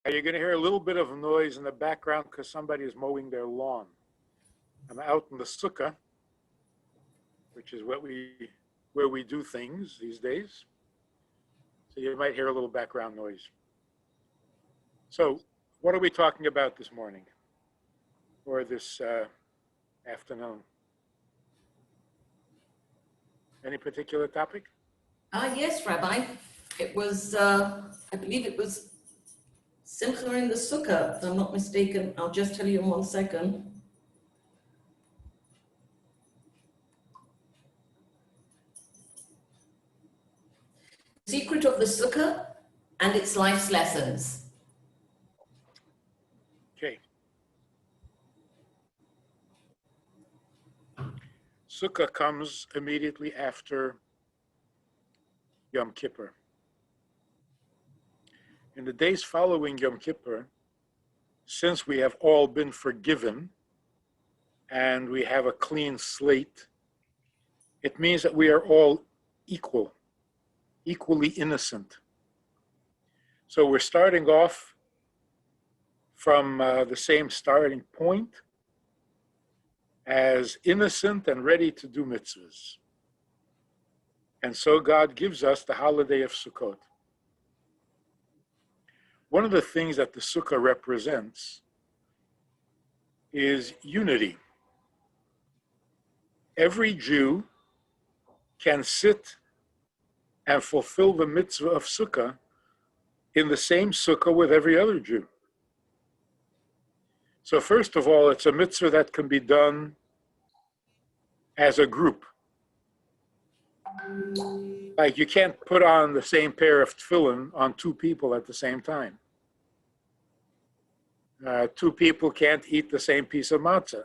You're going to hear a little bit of noise in the background because somebody is mowing their lawn. I'm out in the sukkah, which is where we do things these days. So you might hear a little background noise. So what are we talking about this morning or this afternoon? Any particular topic? Yes, Rabbi. It was, I believe it was Simcha in the Sukkah, if I'm not mistaken. I'll just tell you in 1 second. Secret of the Sukkah and its life's lessons. Okay. Sukkah comes immediately after Yom Kippur. In the days following Yom Kippur, since we have all been forgiven and we have a clean slate, it means that we are all equal, equally innocent. So we're starting off from the same starting point as innocent and ready to do mitzvahs. And so God gives us the holiday of Sukkot. One of the things that the Sukkah represents is unity. Every Jew can sit and fulfill the mitzvah of Sukkah in the same Sukkah with every other Jew. So first of all, it's a mitzvah that can be done as a group. Like you can't put on the same pair of tefillin on two people at the same time. Two people can't eat the same piece of matzah.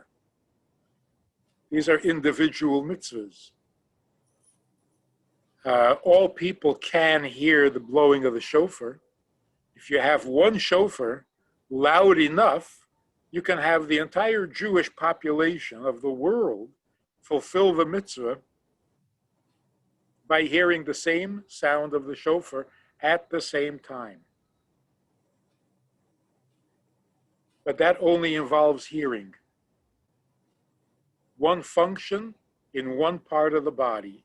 These are individual mitzvahs. All people can hear the blowing of the shofar. If you have one shofar loud enough, you can have the entire Jewish population of the world fulfill the mitzvah by hearing the same sound of the shofar at the same time. But that only involves hearing. One function in one part of the body.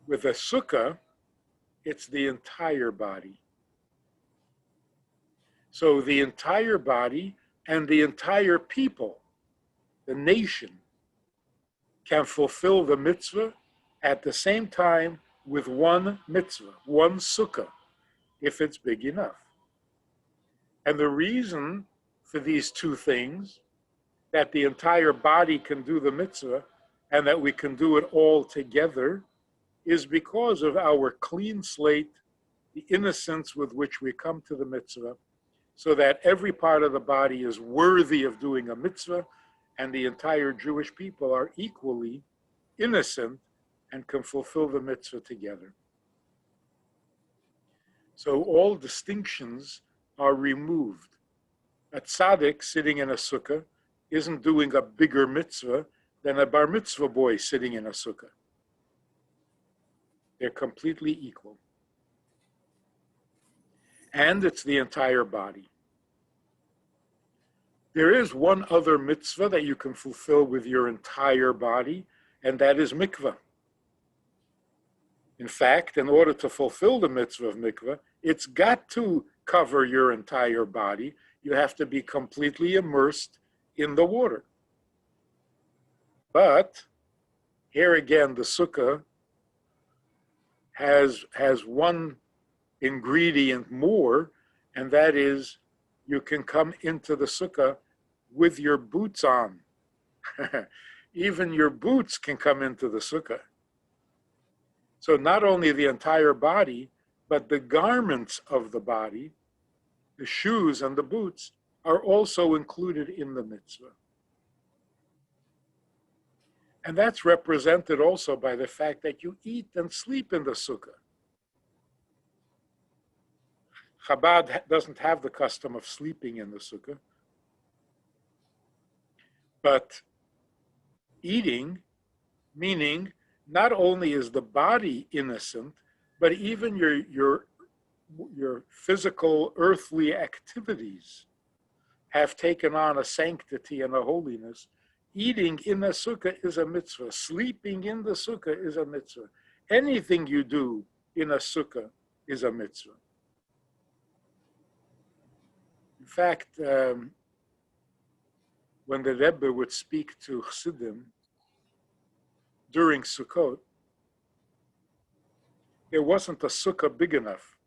With a sukkah, it's the entire body. So the entire body and the entire people, the nation, can fulfill the mitzvah at the same time with one mitzvah, one sukkah, if it's big enough. And the reason for these two things, that the entire body can do the mitzvah and that we can do it all together, is because of our clean slate, the innocence with which we come to the mitzvah, so that every part of the body is worthy of doing a mitzvah, and the entire Jewish people are equally innocent and can fulfill the mitzvah together. So all distinctions are removed. A tzaddik sitting in a sukkah isn't doing a bigger mitzvah than a bar mitzvah boy sitting in a sukkah. They're completely equal. And it's the entire body. There is one other mitzvah that you can fulfill with your entire body, and that is mikvah. In fact, in order to fulfill the mitzvah of mikvah, it's got to cover your entire body. You have to be completely immersed in the water. But here again, the sukkah has one ingredient more, and that is you can come into the sukkah with your boots on. Even your boots can come into the sukkah. So not only the entire body, but the garments of the body, the shoes and the boots, are also included in the mitzvah. And that's represented also by the fact that you eat and sleep in the sukkah. Chabad doesn't have the custom of sleeping in the sukkah. But eating, meaning not only is the body innocent, but even your your physical earthly activities have taken on a sanctity and a holiness. Eating in a sukkah is a mitzvah. Sleeping in the sukkah is a mitzvah. Anything you do in a sukkah is a mitzvah. In fact, when the Rebbe would speak to Chassidim during Sukkot, there wasn't a sukkah big enough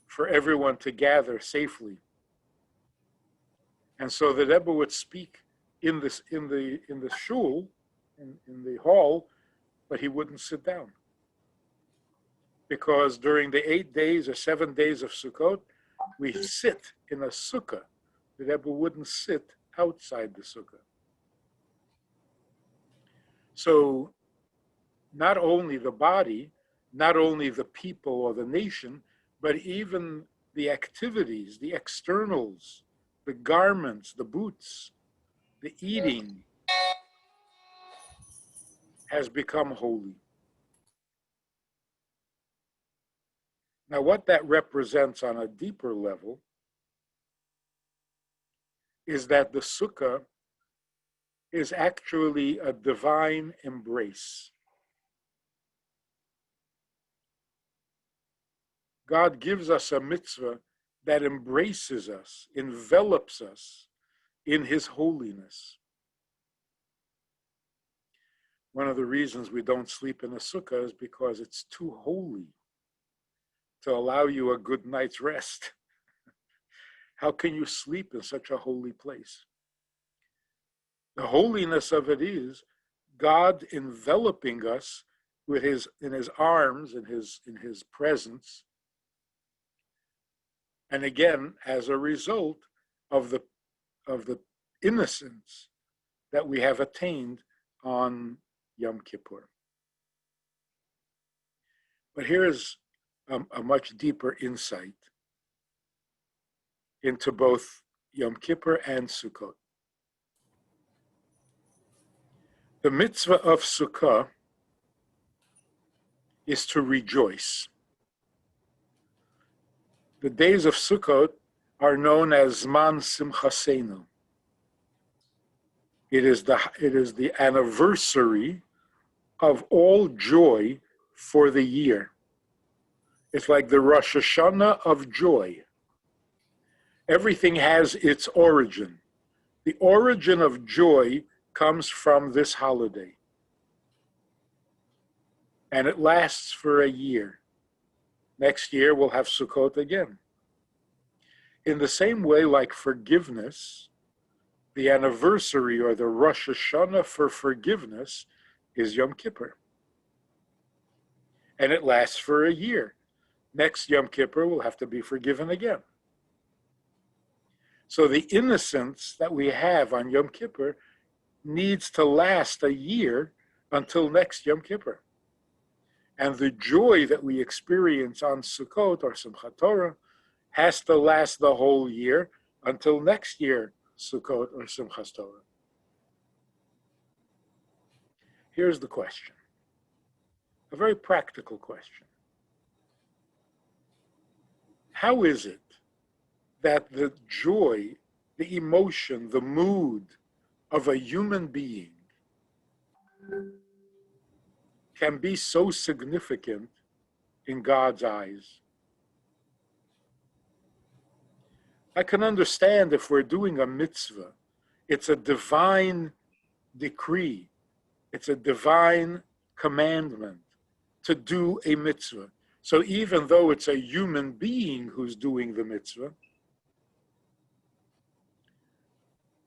for everyone to gather safely. And so the Rebbe would speak in the shul, in the hall, but he wouldn't sit down. Because during the 8 days or 7 days of Sukkot, we sit in a sukkah. The Rebbe wouldn't sit outside the sukkah. So not only the body, not only the people or the nation, but even the activities, the externals, the garments, the boots, the eating has become holy. Now, what that represents on a deeper level is that the sukkah is actually a divine embrace. God gives us a mitzvah that embraces us, envelops us in his holiness. One of the reasons we don't sleep in a sukkah is because it's too holy to allow you a good night's rest. How can you sleep in such a holy place? The holiness of it is God enveloping us with in his arms, in his presence. And again, as a result of the innocence that we have attained on Yom Kippur. But here is a much deeper insight into both Yom Kippur and Sukkot. The mitzvah of Sukkah is to rejoice. The days of Sukkot are known as Zman Simchasenu. It is the anniversary of all joy for the year. It's like the Rosh Hashanah of joy. Everything has its origin. The origin of joy comes from this holiday. And it lasts for a year. Next year we'll have Sukkot again. In the same way, like forgiveness, the anniversary or the Rosh Hashanah for forgiveness is Yom Kippur. And it lasts for a year. Next Yom Kippur will have to be forgiven again. So the innocence that we have on Yom Kippur needs to last a year until next Yom Kippur. And the joy that we experience on Sukkot or Simchat Torah has to last the whole year until next year, Sukkot or Simchat Torah. Here's the question, a very practical question. How is it that the joy, the emotion, the mood of a human being can be so significant in God's eyes? I can understand if we're doing a mitzvah, it's a divine decree, it's a divine commandment to do a mitzvah. So even though it's a human being who's doing the mitzvah,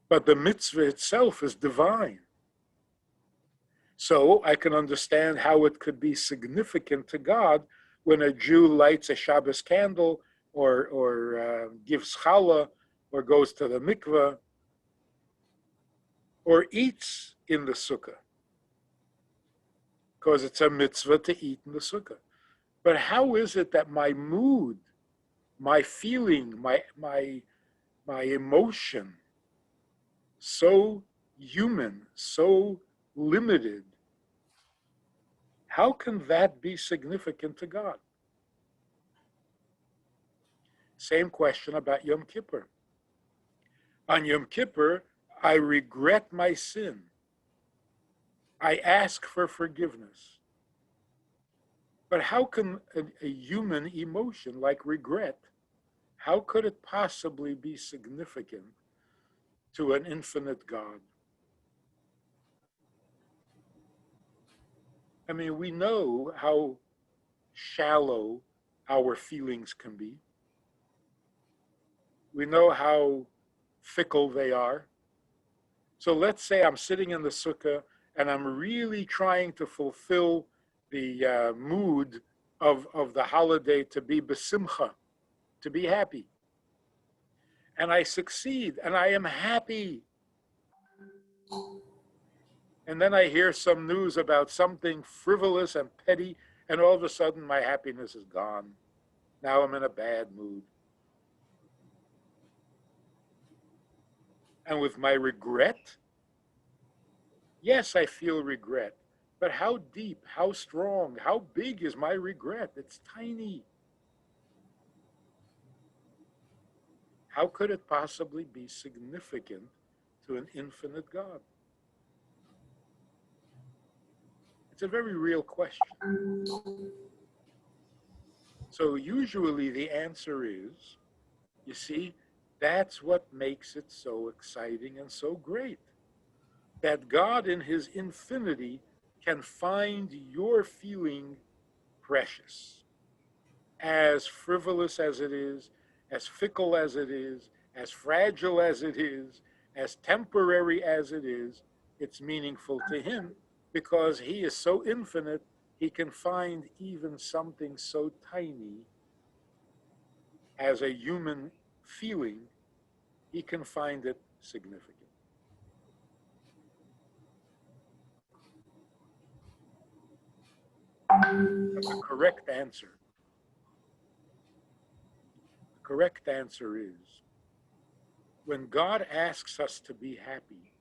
but the mitzvah itself is divine. So I can understand how it could be significant to God when a Jew lights a Shabbos candle or gives challah or goes to the mikveh or eats in the sukkah, because it's a mitzvah to eat in the sukkah. But how is it that my mood, my feeling, my emotion, so human, so limited, how can that be significant to God? Same question about Yom Kippur. On Yom Kippur, I regret my sin. I ask for forgiveness. But how can a human emotion like regret, how could it possibly be significant to an infinite God? I mean, we know how shallow our feelings can be. We know how fickle they are. So let's say I'm sitting in the sukkah and I'm really trying to fulfill the mood of the holiday to be besimcha, to be happy. And I succeed and I am happy. And then I hear some news about something frivolous and petty, and all of a sudden my happiness is gone. Now I'm in a bad mood. And with my regret, yes, I feel regret. But how deep, how strong, how big is my regret? It's tiny. How could it possibly be significant to an infinite God? It's a very real question. So usually the answer is, you see, that's what makes it so exciting and so great. That God in his infinity can find your feeling precious. As frivolous as it is, as fickle as it is, as fragile as it is, as temporary as it is, it's meaningful to him because he is so infinite, he can find even something so tiny as a human feeling, he can find it significant. But the correct answer is, when God asks us to be happy,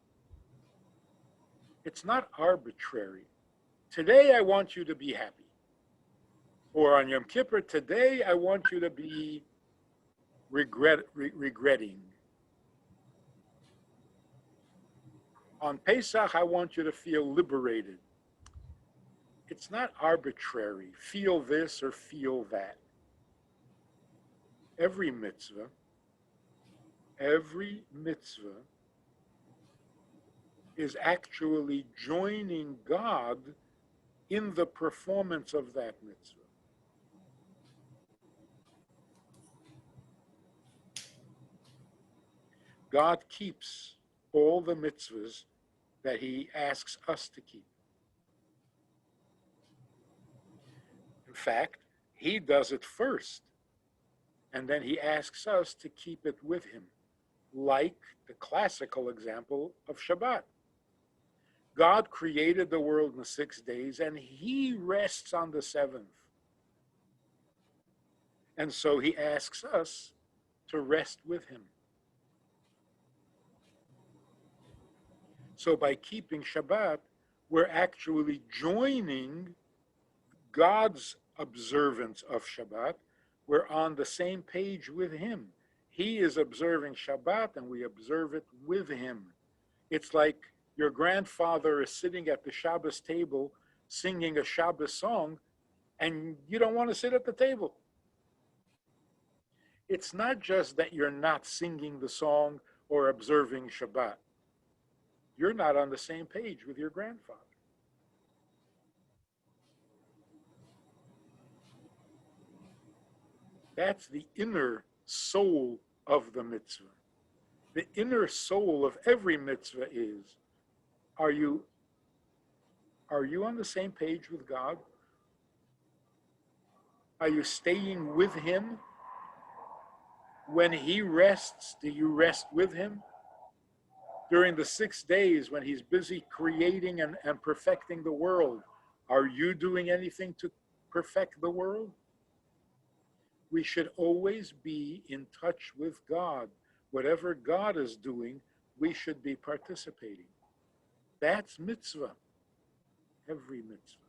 it's not arbitrary. Today I want you to be happy. Or on Yom Kippur, today I want you to be regretting. On Pesach, I want you to feel liberated. It's not arbitrary. Feel this or feel that. Every mitzvah is actually joining God in the performance of that mitzvah. God keeps all the mitzvahs that he asks us to keep. In fact, he does it first, and then he asks us to keep it with him, like the classical example of Shabbat. God created the world in 6 days, and he rests on the seventh. And so he asks us to rest with him. So by keeping Shabbat, we're actually joining God's observance of Shabbat. We're on the same page with him. He is observing Shabbat and we observe it with him. It's like your grandfather is sitting at the Shabbos table singing a Shabbos song and you don't want to sit at the table. It's not just that you're not singing the song or observing Shabbat. You're not on the same page with your grandfather. That's the inner soul of the mitzvah. The inner soul of every mitzvah is, are you on the same page with God? Are you staying with him? When he rests, do you rest with him? During the 6 days when he's busy creating and perfecting the world, are you doing anything to perfect the world? We should always be in touch with God. Whatever God is doing, we should be participating. That's mitzvah, every mitzvah.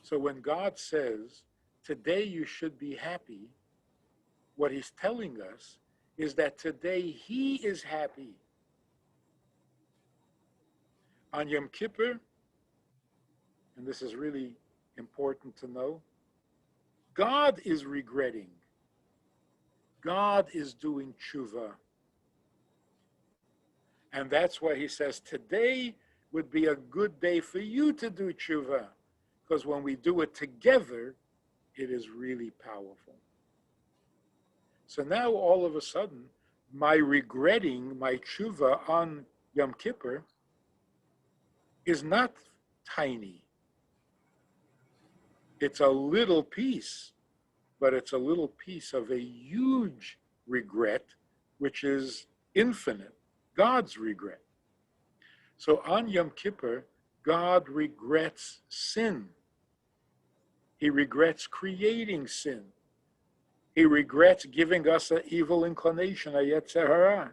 So when God says today you should be happy. What he's telling us is that today he is happy. On Yom Kippur, and this is really important to know, God is regretting. God is doing tshuva. And that's why he says today would be a good day for you to do tshuva. Because when we do it together, it is really powerful. So now all of a sudden, my regretting my tshuva on Yom Kippur is not tiny. It's a little piece, but it's a little piece of a huge regret, which is infinite, God's regret. So on Yom Kippur, God regrets sin. He regrets creating sin. He regrets giving us an evil inclination, a yetzer hara.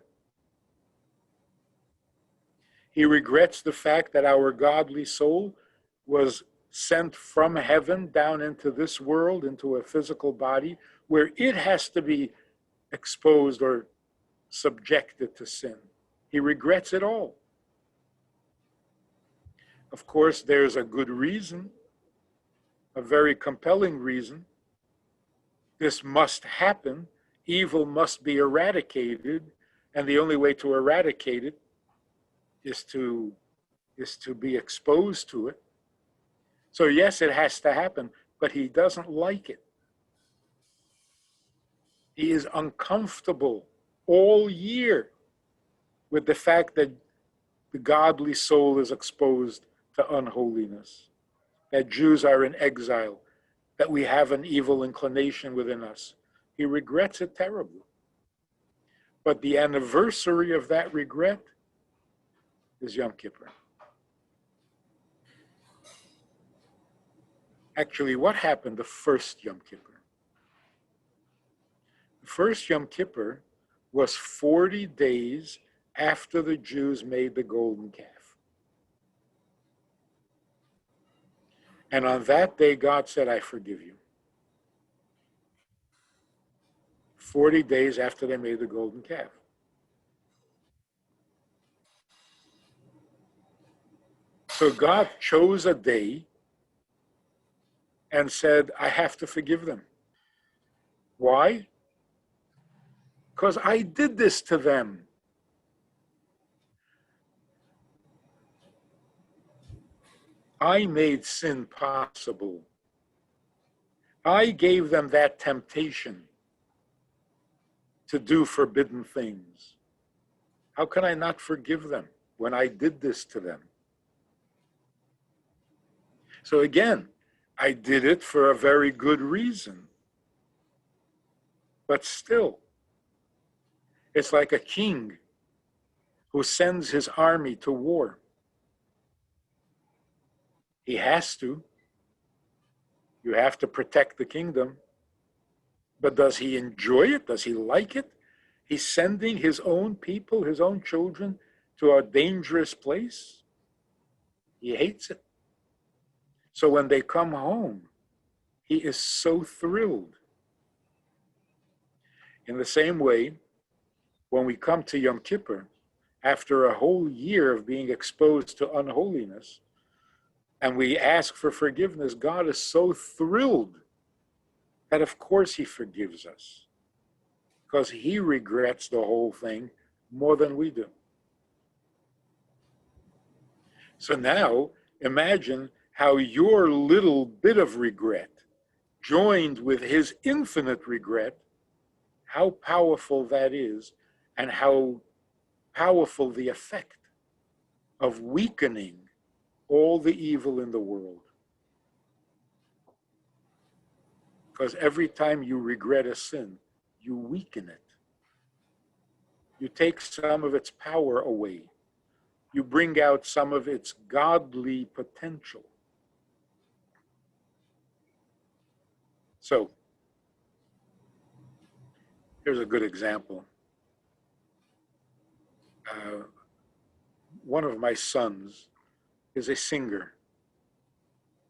He regrets the fact that our godly soul was sent from heaven down into this world, into a physical body, where it has to be exposed or subjected to sin. He regrets it all. Of course, there's a good reason, a very compelling reason. This must happen. Evil must be eradicated, and the only way to eradicate it is to be exposed to it. So yes, it has to happen, but he doesn't like it. He is uncomfortable all year with the fact that the godly soul is exposed to unholiness, that Jews are in exile, that we have an evil inclination within us. He regrets it terribly. But the anniversary of that regret is Yom Kippur. Actually, what happened the first Yom Kippur? The first Yom Kippur was 40 days after the Jews made the golden calf. And on that day, God said, I forgive you. 40 days after they made the golden calf. So God chose a day and said, I have to forgive them. Why? Because I did this to them. I made sin possible. I gave them that temptation to do forbidden things. How can I not forgive them when I did this to them? So again, I did it for a very good reason. But still, it's like a king who sends his army to war. He has to. You have to protect the kingdom. But does he enjoy it? Does he like it? He's sending his own people, his own children, to a dangerous place. He hates it. So when they come home, he is so thrilled. In the same way, when we come to Yom Kippur, after a whole year of being exposed to unholiness, and we ask for forgiveness, God is so thrilled that of course he forgives us, because he regrets the whole thing more than we do. So now imagine how your little bit of regret joined with his infinite regret, how powerful that is, and how powerful the effect of weakening all the evil in the world. Because every time you regret a sin, you weaken it. You take some of its power away. You bring out some of its godly potential. So, here's a good example. One of my sons is a singer.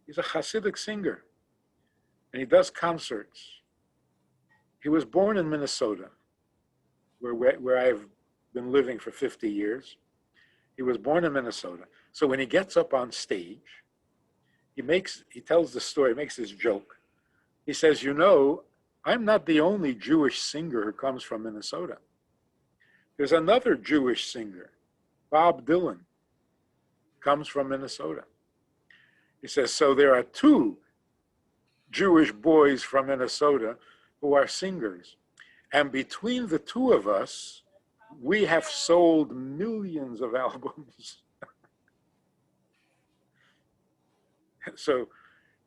He's a Hasidic singer. and he does concerts. He was born in Minnesota, where I've been living for 50 years. He was born in Minnesota. So when he gets up on stage, he tells the story, makes this joke. He says, you know, I'm not the only Jewish singer who comes from Minnesota. There's another Jewish singer, Bob Dylan, comes from Minnesota. He says, so there are two Jewish boys from Minnesota who are singers. And between the two of us, we have sold millions of albums. So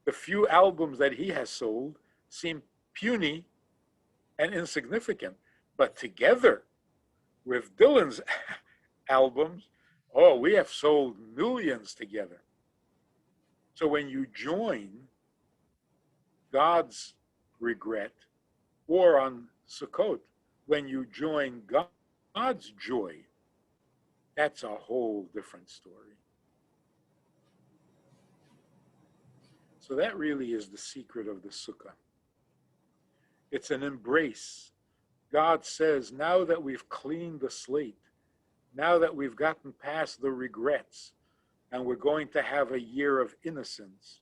the few albums that he has sold seem puny and insignificant, but together with Dylan's albums, oh, we have sold millions together. So when you join God's regret, or on Sukkot, when you join God's joy, that's a whole different story. So that really is the secret of the Sukkah. It's an embrace. God says, now that we've cleaned the slate, now that we've gotten past the regrets, and we're going to have a year of innocence,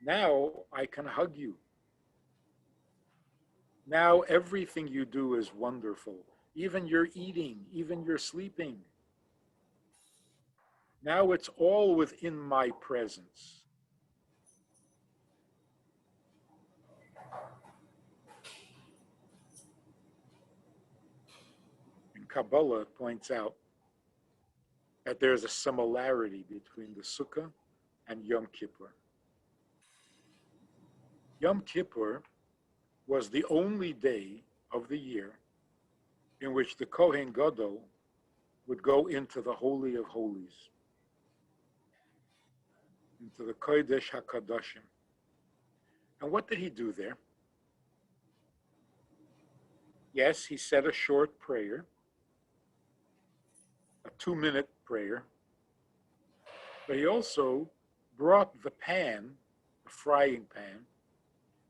now I can hug you. Now everything you do is wonderful. Even your eating, even your sleeping. Now it's all within my presence. And Kabbalah points out that there's a similarity between the Sukkah and Yom Kippur. Yom Kippur was the only day of the year in which the Kohen Gadol would go into the Holy of Holies, into the Kodesh HaKadoshim. And what did he do there? Yes, he said a short prayer, a 2-minute prayer, but he also brought the pan, the frying pan,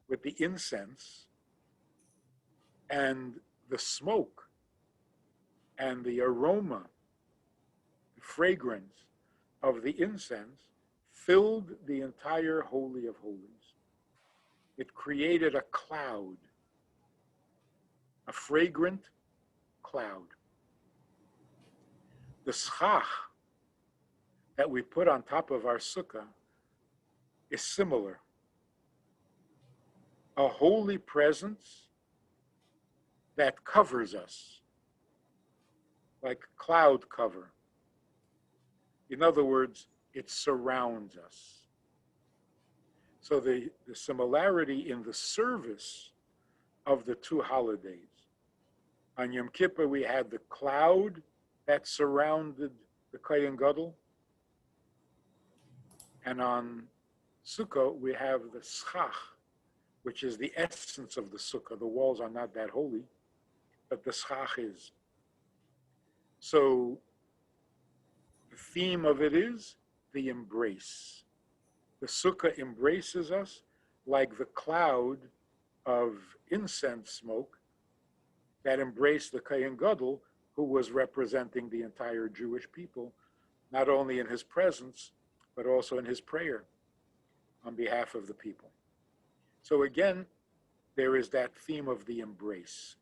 with the incense and the smoke and the aroma, the fragrance of the incense filled the entire Holy of Holies. It created a cloud, a fragrant cloud. The schach that we put on top of our sukkah is similar. A holy presence that covers us, like cloud cover. In other words, it surrounds us. So the similarity in the service of the two holidays. On Yom Kippur, we had the cloud that surrounded the Kohen Gadol. And on Sukkot, we have the schach, which is the essence of the Sukkah. The walls are not that holy, but the schach is. So the theme of it is the embrace. The Sukkah embraces us like the cloud of incense smoke that embraced the Kohen Gadol, who was representing the entire Jewish people, not only in his presence, but also in his prayer on behalf of the people. So again, there is that theme of the embrace,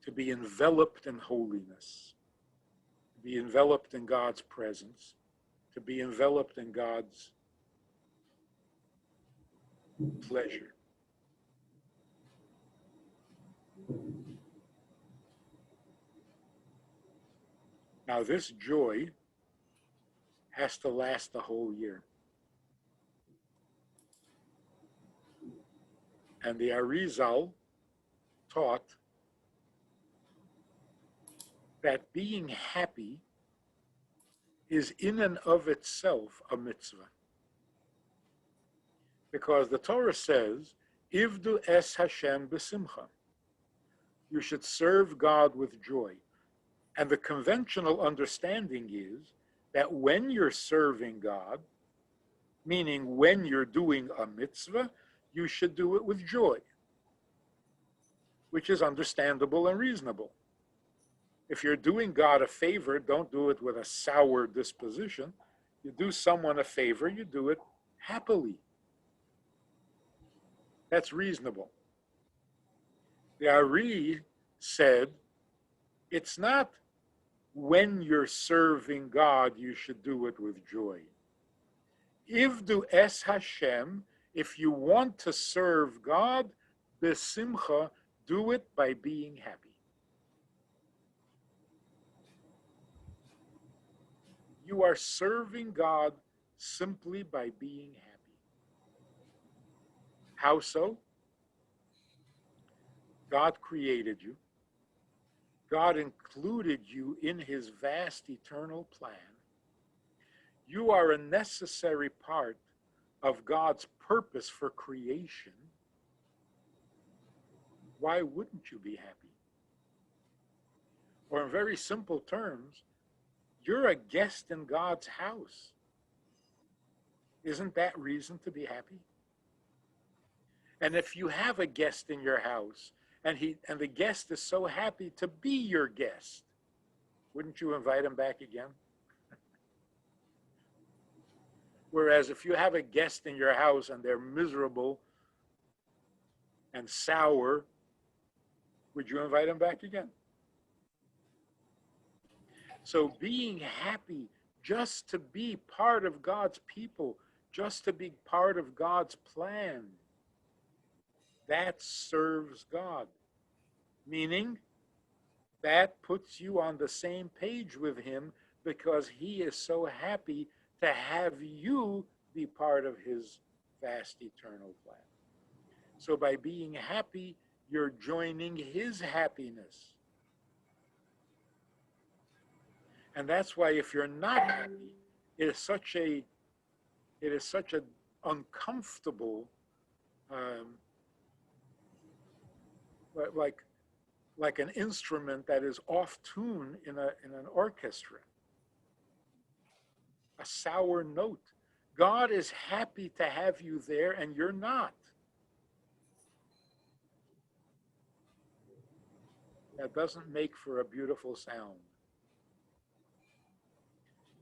to be enveloped in holiness, to be enveloped in God's presence, to be enveloped in God's pleasure. Now this joy has to last the whole year. And the Arizal taught that being happy is in and of itself a mitzvah. Because the Torah says, Ivdu es Hashem b'simcha. You should serve God with joy. And the conventional understanding is that when you're serving God, meaning when you're doing a mitzvah, you should do it with joy, which is understandable and reasonable. If you're doing God a favor, don't do it with a sour disposition. You do someone a favor, you do it happily. That's reasonable. The Ari said, it's not when you're serving God, you should do it with joy. Ivdu es Hashem, if you want to serve God, besimcha, do it by being happy. You are serving God simply by being happy. How so? God created you. God included you in his vast eternal plan. You are a necessary part of God's purpose for creation. Why wouldn't you be happy? Or in very simple terms, you're a guest in God's house. Isn't that reason to be happy? And if you have a guest in your house and the guest is so happy to be your guest, wouldn't you invite him back again? Whereas if you have a guest in your house and they're miserable and sour, would you invite them back again? So being happy just to be part of God's people, just to be part of God's plan, that serves God. Meaning, that puts you on the same page with him because he is so happy to have you be part of his vast eternal plan. So by being happy, you're joining his happiness. And that's why if you're not happy, it is such an uncomfortable, like an instrument that is off tune in an orchestra. A sour note. God is happy to have you there and you're not. That doesn't make for a beautiful sound.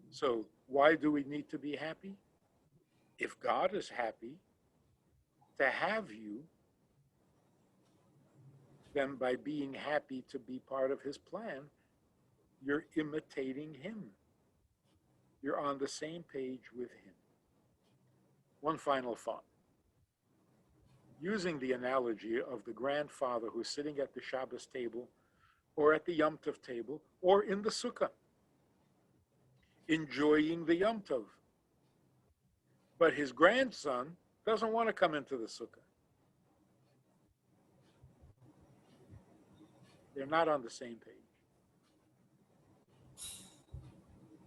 So why do we need to be happy? If God is happy to have you, then by being happy to be part of his plan, you're imitating him. You're on the same page with him. One final thought. Using the analogy of the grandfather who's sitting at the Shabbos table or at the Yom Tov table or in the Sukkah, enjoying the Yom Tov. But his grandson doesn't want to come into the Sukkah. They're not on the same page.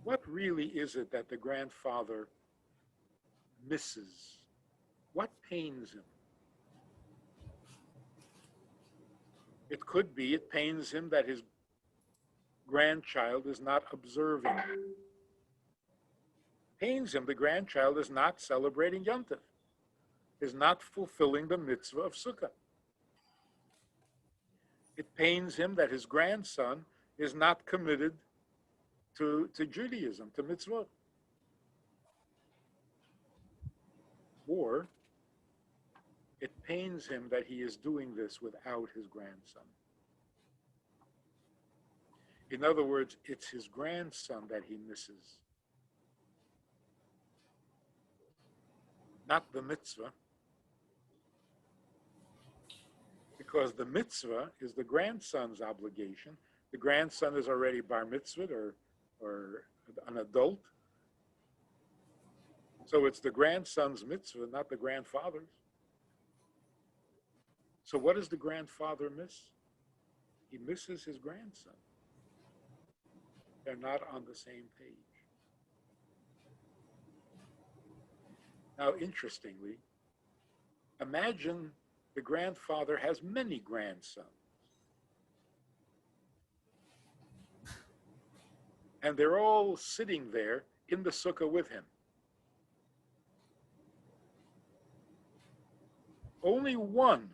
What really is it that the grandfather misses? What pains him? It could be it pains him that his grandchild is not observing. Pains him the grandchild is not celebrating Yom Tov, is not fulfilling the mitzvah of Sukkah. It pains him that his grandson is not committed to Judaism, to mitzvot. Or it pains him that he is doing this without his grandson. In other words, it's his grandson that he misses. Not the mitzvah. Because the mitzvah is the grandson's obligation. The grandson is already bar mitzvah or an adult. So it's the grandson's mitzvah, not the grandfather's. So what does the grandfather miss? He misses his grandson. They're not on the same page. Now, interestingly, imagine the grandfather has many grandsons. And they're all sitting there in the sukkah with him. only one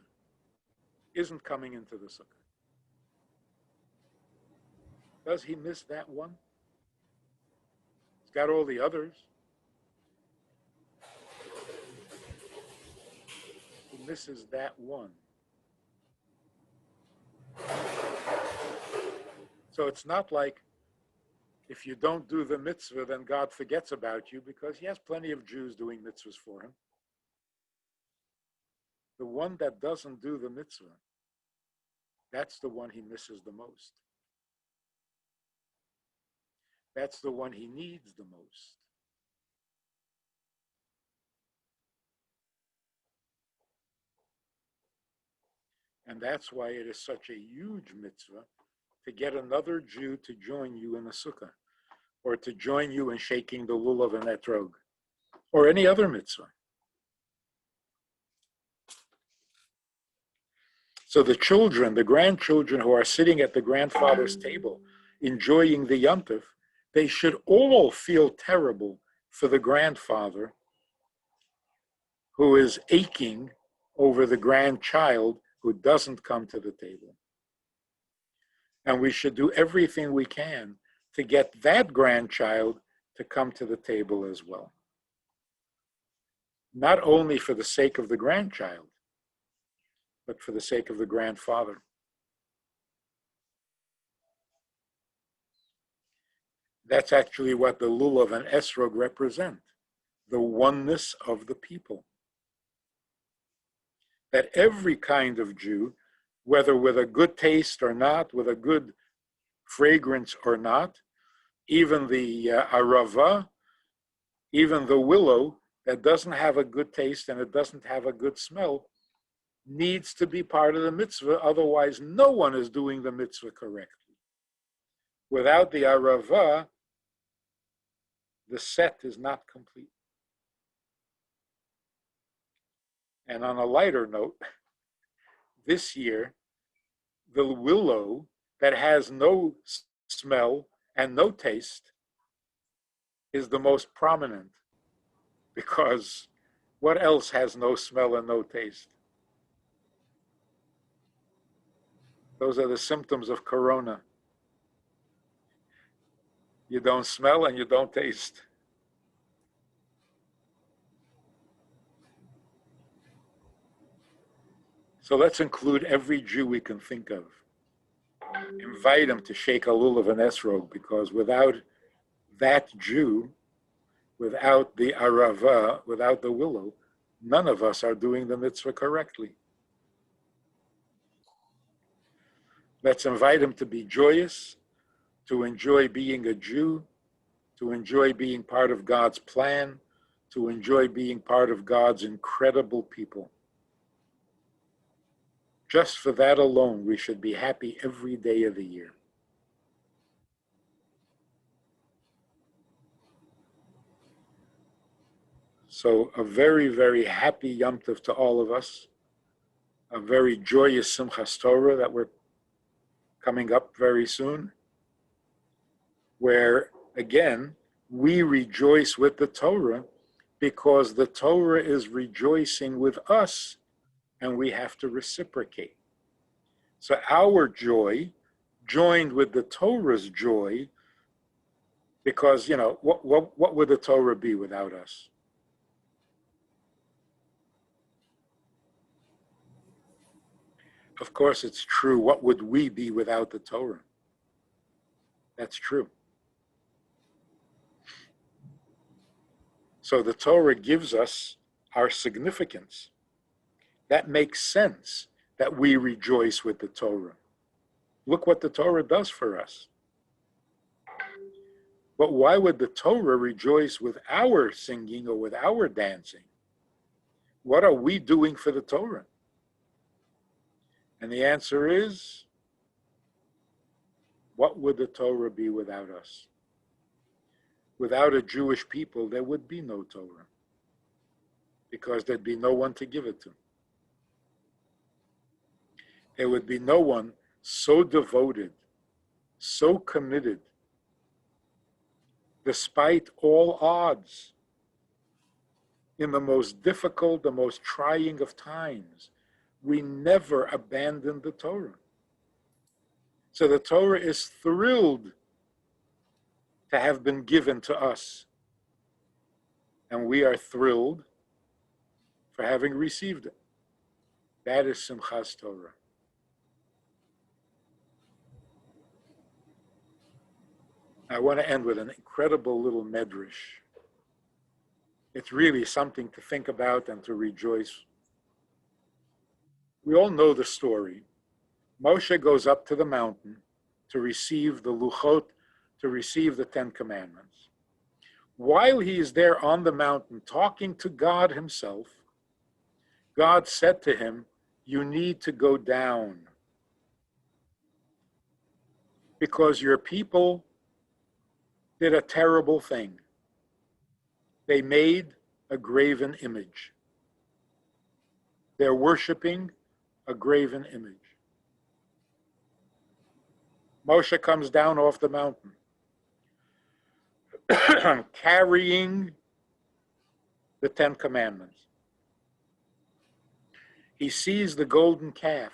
isn't coming into the sukkah. Does he miss that one? He's got all the others. He misses that one. So it's not like if you don't do the mitzvah, then God forgets about you, because he has plenty of Jews doing mitzvahs for him. The one that doesn't do the mitzvah, that's the one he misses the most. That's the one he needs the most. And that's why it is such a huge mitzvah to get another Jew to join you in a sukkah, or to join you in shaking the lulav and etrog, or any other mitzvah. So the children, the grandchildren who are sitting at the grandfather's table, enjoying the Yom Tov, they should all feel terrible for the grandfather who is aching over the grandchild who doesn't come to the table. And we should do everything we can to get that grandchild to come to the table as well. Not only for the sake of the grandchild, but for the sake of the grandfather. That's actually what the lulav and esrog represent, the oneness of the people. That every kind of Jew, whether with a good taste or not, with a good fragrance or not, even the arava, even the willow that doesn't have a good taste and it doesn't have a good smell, needs to be part of the mitzvah. Otherwise, no one is doing the mitzvah correctly. Without the arava, the set is not complete. And on a lighter note, this year, the willow that has no smell and no taste is the most prominent, because what else has no smell and no taste? Those are the symptoms of corona. You don't smell and you don't taste. So let's include every Jew we can think of. Invite him to shake a lulav and esrog, because without that Jew, without the arava, without the willow, none of us are doing the mitzvah correctly. Let's invite him to be joyous, to enjoy being a Jew, to enjoy being part of God's plan, to enjoy being part of God's incredible people. Just for that alone, we should be happy every day of the year. So a very, very happy Yom Tov to all of us. A very joyous Simchas Torah that we're coming up very soon, where, again, we rejoice with the Torah because the Torah is rejoicing with us, and we have to reciprocate. So our joy joined with the Torah's joy, because, you know, what would the Torah be without us? Of course, it's true. What would we be without the Torah? That's true. So the Torah gives us our significance. That makes sense that we rejoice with the Torah. Look what the Torah does for us. But why would the Torah rejoice with our singing or with our dancing? What are we doing for the Torah? And the answer is, what would the Torah be without us? Without a Jewish people, there would be no Torah, because there'd be no one to give it to. There would be no one so devoted, so committed, despite all odds. in the most difficult, the most trying of times, we never abandoned the Torah. So the Torah is thrilled to have been given to us. And we are thrilled for having received it. That is Simchas Torah. I want to end with an incredible little medrash. It's really something to think about and to rejoice. We all know the story. Moshe goes up to the mountain to receive the Luchot, to receive the Ten Commandments. While he is there on the mountain talking to God himself, God said to him, "You need to go down because your people did a terrible thing. They made a graven image. They're worshiping a graven image." Moshe comes down off the mountain, carrying the Ten Commandments. He sees the golden calf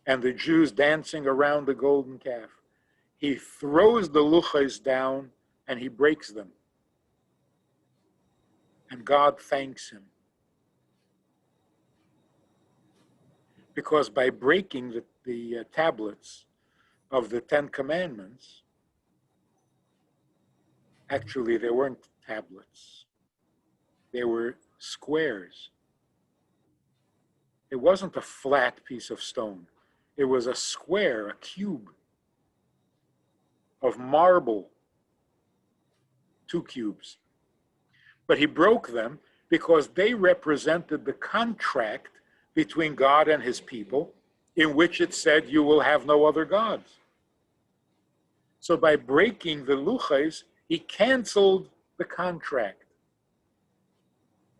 and the Jews dancing around the golden calf. He throws the luchos down and he breaks them. And God thanks him. Because by breaking the tablets of the Ten Commandments, actually they weren't tablets. They were squares. It wasn't a flat piece of stone. It was a square, a cube of marble, 2 cubes. But he broke them because they represented the contract between God and his people, in which it said, "You will have no other gods." So by breaking the luchos, he canceled the contract,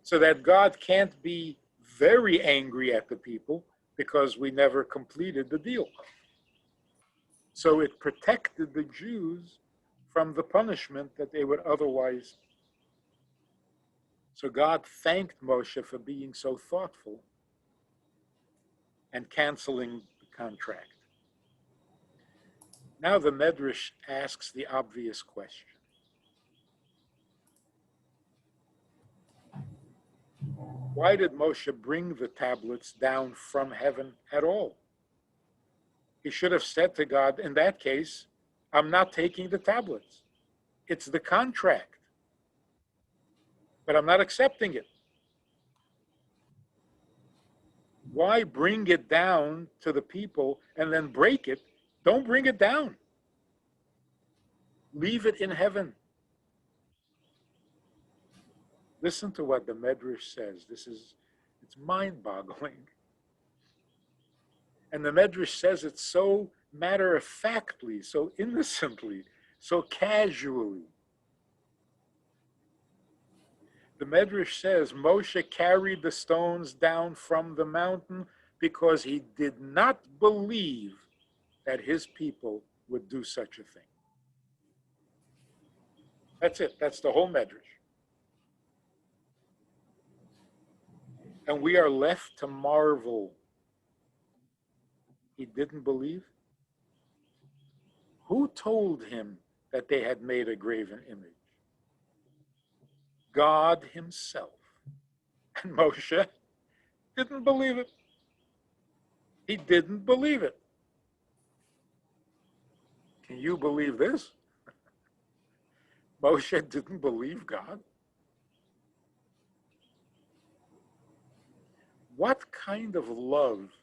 so that God can't be very angry at the people because we never completed the deal. So it protected the Jews from the punishment that they would otherwise. So God thanked Moshe for being so thoughtful and canceling the contract. Now the Medrash asks the obvious question. Why did Moshe bring the tablets down from heaven at all? He should have said to God, in that case, I'm not taking the tablets. It's the contract, but I'm not accepting it. Why bring it down to the people and then break it? Don't bring it down. Leave it in heaven. Listen to what the Medrash says. It's mind-boggling. And the Medrash says it so matter-of-factly, so innocently, so casually. The Medrash says Moshe carried the stones down from the mountain because he did not believe that his people would do such a thing. That's it. That's the whole Medrash. And we are left to marvel. He didn't believe? Who told him that they had made a graven image? God himself. And Moshe didn't believe it. He didn't believe it. Can you believe this? Moshe didn't believe God. What kind of love,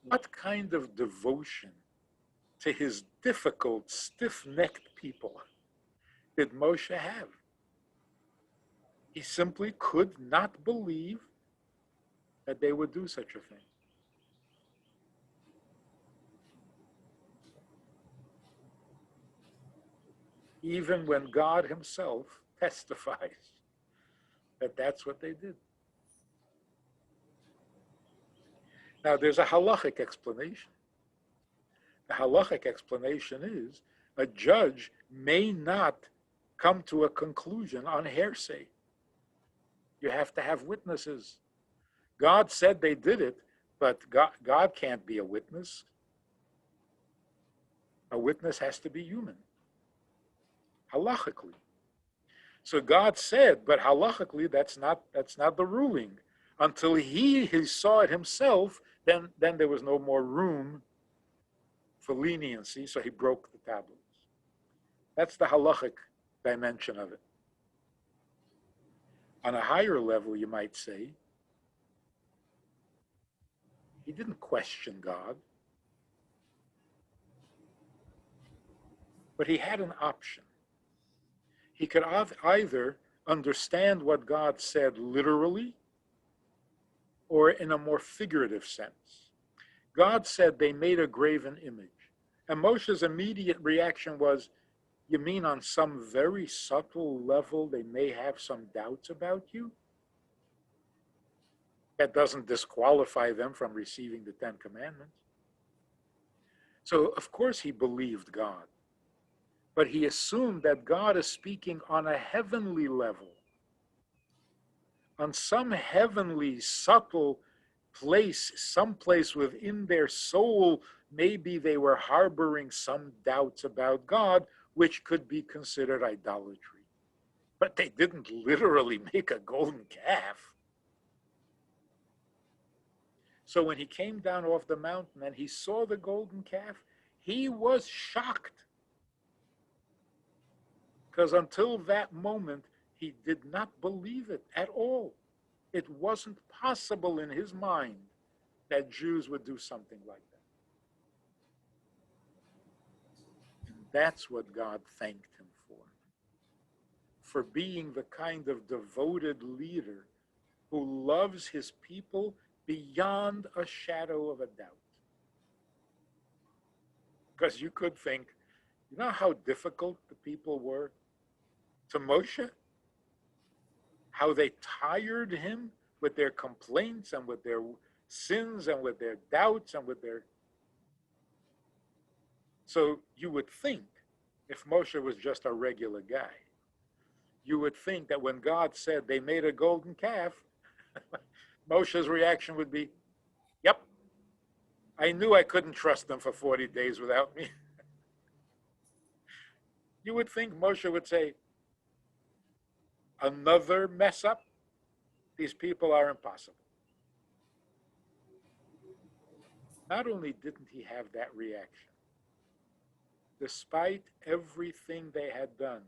what kind of devotion to his difficult, stiff-necked people did Moshe have? He simply could not believe that they would do such a thing. Even when God himself testifies that that's what they did. Now, there's a halachic explanation. The halachic explanation is a judge may not come to a conclusion on hearsay. You have to have witnesses. God said they did it, but God can't be a witness. A witness has to be human, halachically. So God said, but halachically, that's not the ruling. Until he saw it himself, then there was no more room for leniency, so he broke the tablets. That's the halachic dimension of it. On a higher level, you might say, he didn't question God, but he had an option. He could either understand what God said literally or in a more figurative sense. God said they made a graven image. And Moshe's immediate reaction was, you mean on some very subtle level they may have some doubts about you? That doesn't disqualify them from receiving the Ten Commandments. So, of course, he believed God. But he assumed that God is speaking on a heavenly level, on some heavenly, subtle place, someplace within their soul. Maybe they were harboring some doubts about God, which could be considered idolatry. But they didn't literally make a golden calf. So when he came down off the mountain and he saw the golden calf, he was shocked. Because until that moment, he did not believe it at all. It wasn't possible in his mind that Jews would do something like that. And that's what God thanked him for being the kind of devoted leader who loves his people beyond a shadow of a doubt. Because you could think, you know how difficult the people were to Moshe? How they tired him with their complaints and with their sins and with their doubts and with their... So you would think, if Moshe was just a regular guy, you would think that when God said they made a golden calf, Moshe's reaction would be, yep, I knew I couldn't trust them for 40 days without me. You would think Moshe would say, another mess up? These people are impossible. Not only didn't he have that reaction, despite everything they had done,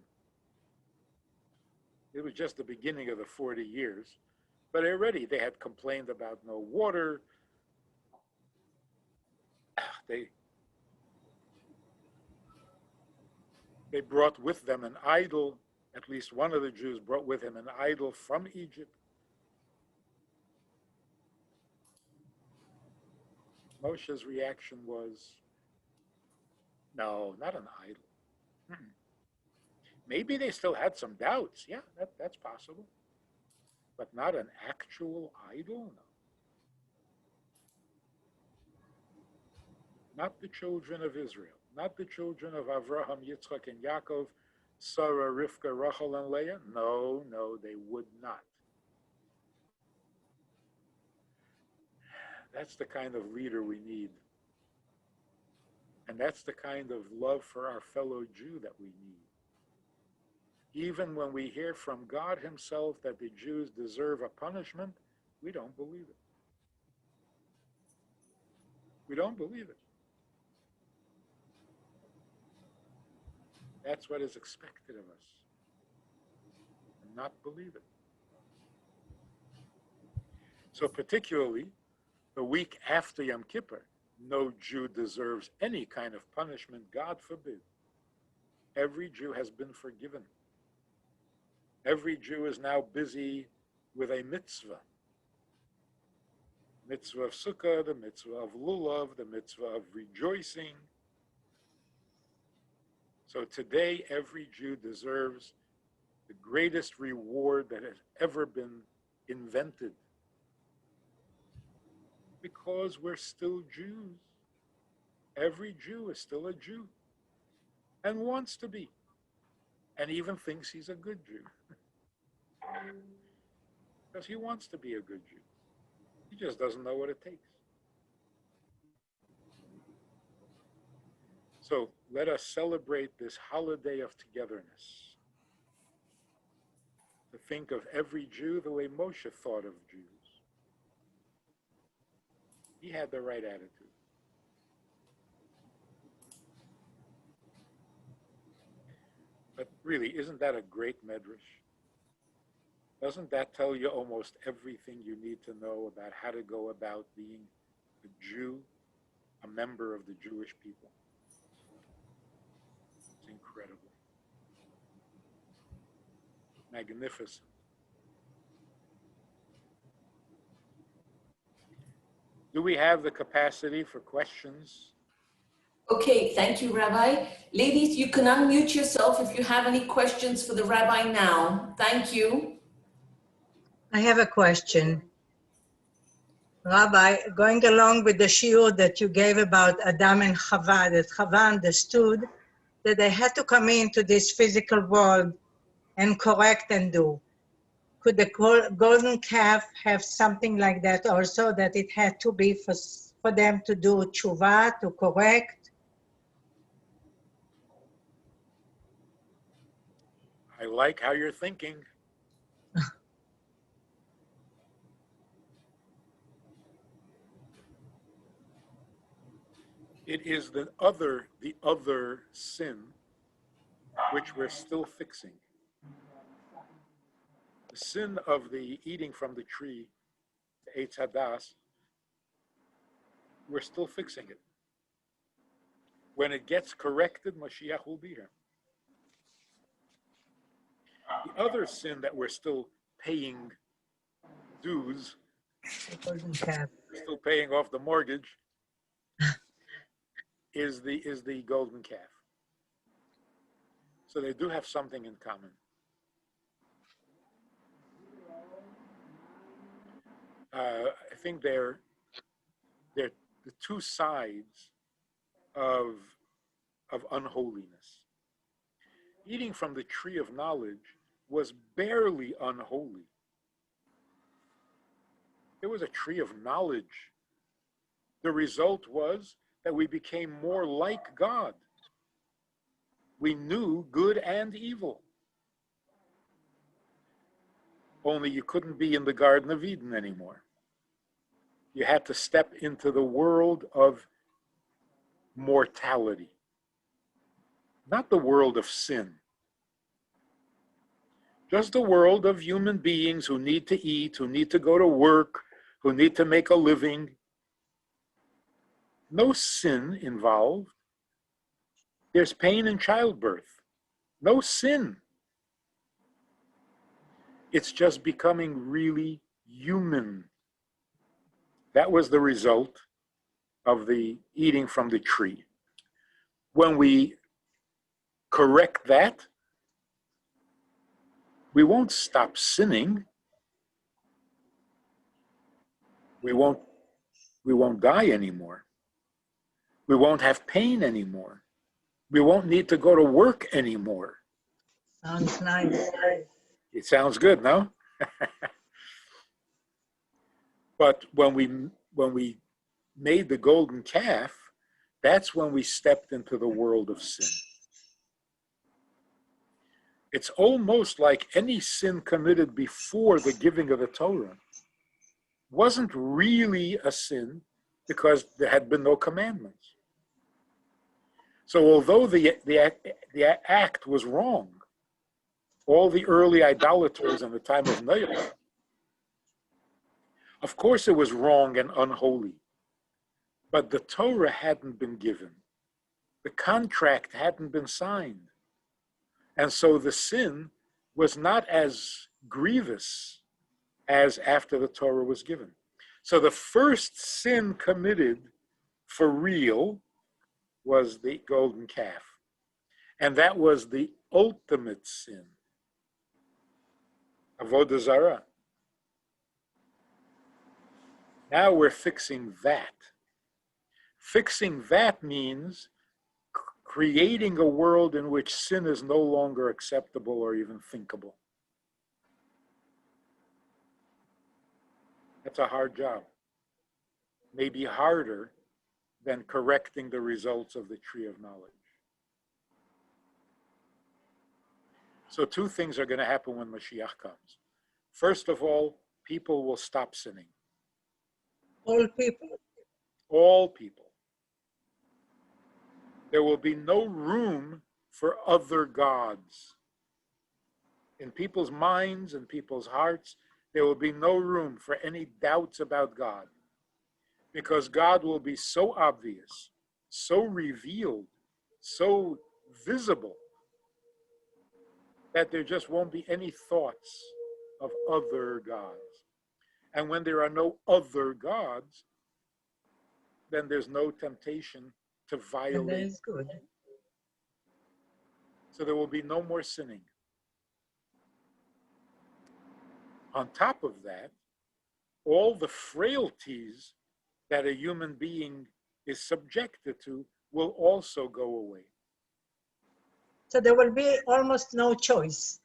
it was just the beginning of the 40 years, but already they had complained about no water. They brought with them an idol. At least one of the Jews brought with him an idol from Egypt. Moshe's reaction was, no, not an idol. Maybe they still had some doubts. Yeah, that's possible. But not an actual idol? No. Not the children of Israel. Not the children of Avraham, Yitzchak, and Yaakov, Sarah, Rivka, Rachel, and Leah. No, they would not. That's the kind of leader we need. And that's the kind of love for our fellow Jew that we need. Even when we hear from God himself that the Jews deserve a punishment, we don't believe it. We don't believe it. That's what is expected of us. And not believe it. So particularly, the week after Yom Kippur, no Jew deserves any kind of punishment, God forbid. Every Jew has been forgiven. Every Jew is now busy with a mitzvah. Mitzvah of Sukkah, the mitzvah of Lulav, the mitzvah of rejoicing. So today, every Jew deserves the greatest reward that has ever been invented. Because we're still Jews. Every Jew is still a Jew and wants to be, and even thinks he's a good Jew. because he wants to be a good Jew. He just doesn't know what it takes. So let us celebrate this holiday of togetherness. To think of every Jew the way Moshe thought of Jews. He had the right attitude. But really, isn't that a great medrash? Doesn't that tell you almost everything you need to know about how to go about being a Jew, a member of the Jewish people? It's incredible. Magnificent. Do we have the capacity for questions? Okay, thank you, Rabbi. Ladies, you can unmute yourself if you have any questions for the Rabbi now. Thank you. I have a question. Rabbi, going along with the shiur that you gave about Adam and Chava, that Chava understood that they had to come into this physical world and correct and do. Could the golden calf have something like that also, that it had to be for them to do tshuva, to correct? I like how you're thinking. It is the other sin which we're still fixing. The sin of the eating from the tree, the Eitz Hadas, we're still fixing it. When it gets corrected, Mashiach will be here. The other sin that we're still paying dues, The golden calf. we're still paying off the mortgage, is the golden calf. So they do have something in common. I think they're the two sides of unholiness. Eating from the tree of knowledge was barely unholy. It was a tree of knowledge. The result was that we became more like God. We knew good and evil. Only you couldn't be in the Garden of Eden anymore. You had to step into the world of mortality, not the world of sin. Just the world of human beings who need to eat, who need to go to work, who need to make a living. No sin involved. There's pain in childbirth. No sin. It's just becoming really human. That was the result of the eating from the tree. When we correct that, we won't stop sinning. We won't die anymore. We won't have pain anymore. We won't need to go to work anymore. Sounds nice. It sounds good, no? But when we made the golden calf, that's when we stepped into the world of sin. It's almost like any sin committed before the giving of the Torah wasn't really a sin because there had been no commandments. So although the act was wrong, all the early idolaters in the time of Noah, of course it was wrong and unholy, but the Torah hadn't been given. The contract hadn't been signed. And so the sin was not as grievous as after the Torah was given. So the first sin committed for real was the golden calf. And that was the ultimate sin. Avodah Zarah. Now we're fixing that. Fixing that means creating a world in which sin is no longer acceptable or even thinkable. That's a hard job. Maybe harder than correcting the results of the tree of knowledge. So two things are going to happen when Mashiach comes. First of all, people will stop sinning. All people. All people. There will be no room for other gods. In people's minds and people's hearts, there will be no room for any doubts about God. Because God will be so obvious, so revealed, so visible, that there just won't be any thoughts of other gods. And when there are no other gods, then there's no temptation to And that violate. is good. So there will be no more sinning. On top of that, all the frailties that a human being is subjected to will also go away. So there will be almost no choice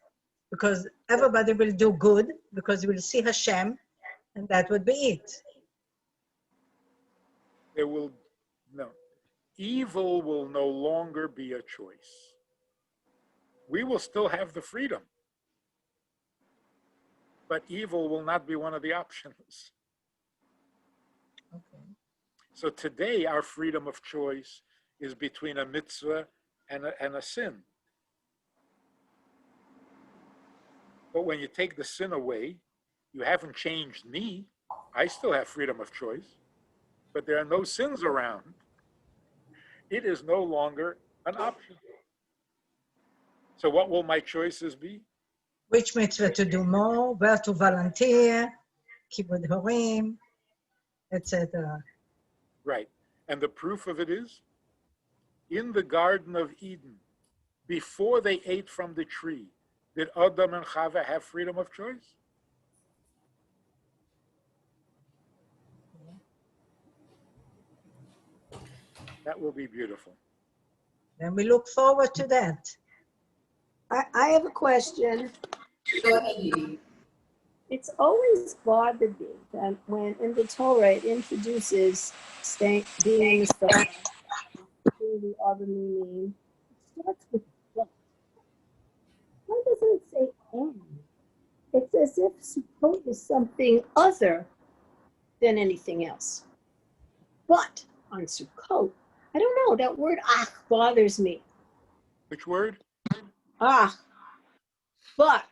because everybody will do good because we'll see Hashem, and that would be it. There will, no, evil will no longer be a choice. We will still have the freedom, but evil will not be one of the options. Okay. So today, our freedom of choice is between a mitzvah and a sin. But when you take the sin away, you haven't changed me. I still have freedom of choice, but there are no sins around. It is no longer an option. So what will my choices be? Which mitzvah to do more, where to volunteer, kibbud horim, etc. Right. And the proof of it is, in the Garden of Eden, before they ate from the tree, did Adam and Chava have freedom of choice? That will be beautiful. And we look forward to that. I have a question. Go ahead, Edie. It's always bothered me that when in the Torah it introduces being Messiah, being the other meaning, it starts with what? Why doesn't it say and? It's as if Sukkot is something other than anything else. But on Sukkot, I don't know, that word ach bothers me. Which word? Ah, but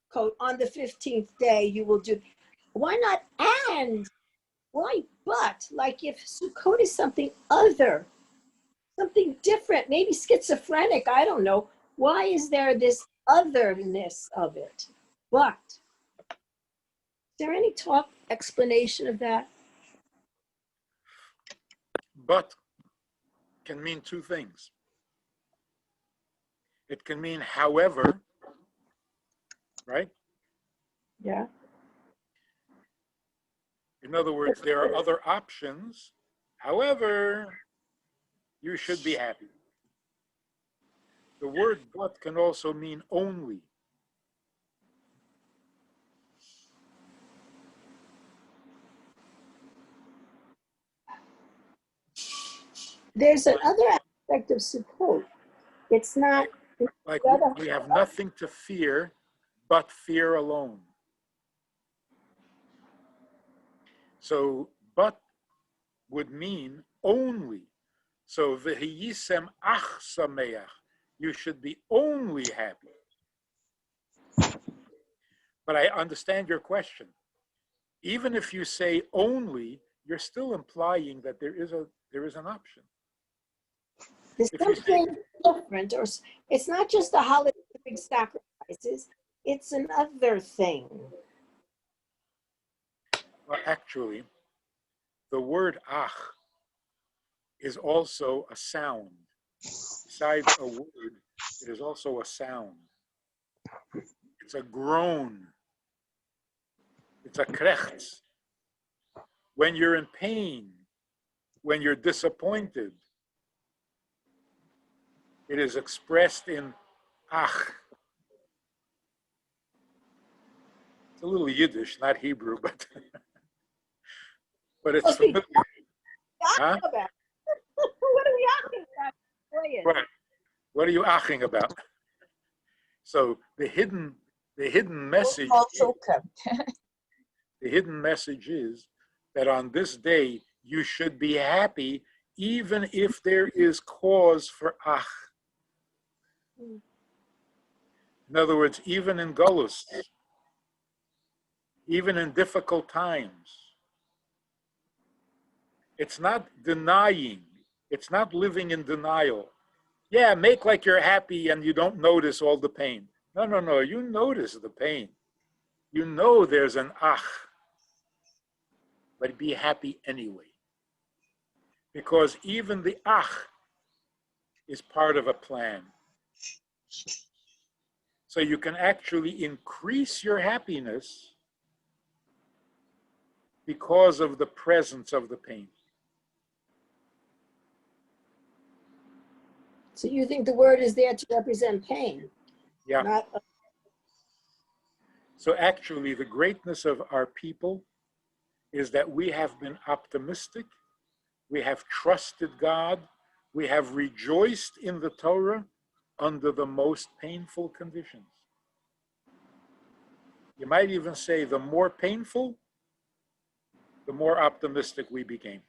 quote, on the 15th day you will do. Why not and? Why but? Like if Sukkot is something other, something different, maybe schizophrenic, I don't know. Why is there this otherness of it? But, is there any explanation of that? But can mean two things. It can mean however, right? Yeah. In other words, there are other options. However, you should be happy. The word but can also mean only. There's another aspect of Sukkot. It's not. Like we have nothing to fear but fear alone. So, but would mean only. So, v'hiyisem ach sameach, you should be only happy. But I understand your question. Even if you say only, you're still implying that there is an option. There's something different, or it's not just a holiday of big sacrifices, it's another thing. Well, actually, the word ach is also a sound. Besides a word, it is also a sound. It's a groan. It's a krechts. When you're in pain, when you're disappointed, it is expressed in ach. a little Yiddish, not Hebrew, but but it's Must be familiar. Huh? About. What are we talking about? Right. What are you aching about? So the hidden message, the hidden message is that on this day you should be happy, even if there is cause for ach. In other words, even in Golus, even in difficult times, it's not denying, it's not living in denial. Yeah, make like you're happy and you don't notice all the pain. No, no, no, you notice the pain. You know there's an ach, but be happy anyway. Because even the ach is part of a plan. So you can actually increase your happiness because of the presence of the pain. So you think the word is there to represent pain? Yeah. Not So actually the greatness of our people is that we have been optimistic, we have trusted God, we have rejoiced in the Torah under the most painful conditions. You might even say the more painful, the more optimistic we became.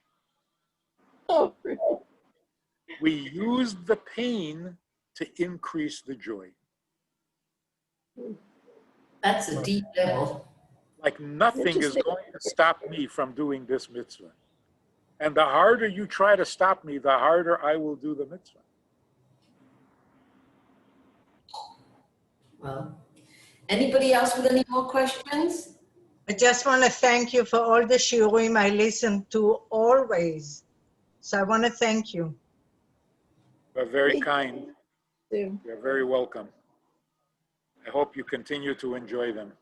oh, We used the pain to increase the joy. That's a deep level. Like nothing is Interesting. going to stop me from doing this mitzvah. And the harder you try to stop me, the harder I will do the mitzvah. Well, anybody else with any more questions? I just want to thank you for all the shiurim I listen to always. So I want to thank you. You're very Thank kind. you. You're very welcome. I hope you continue to enjoy them.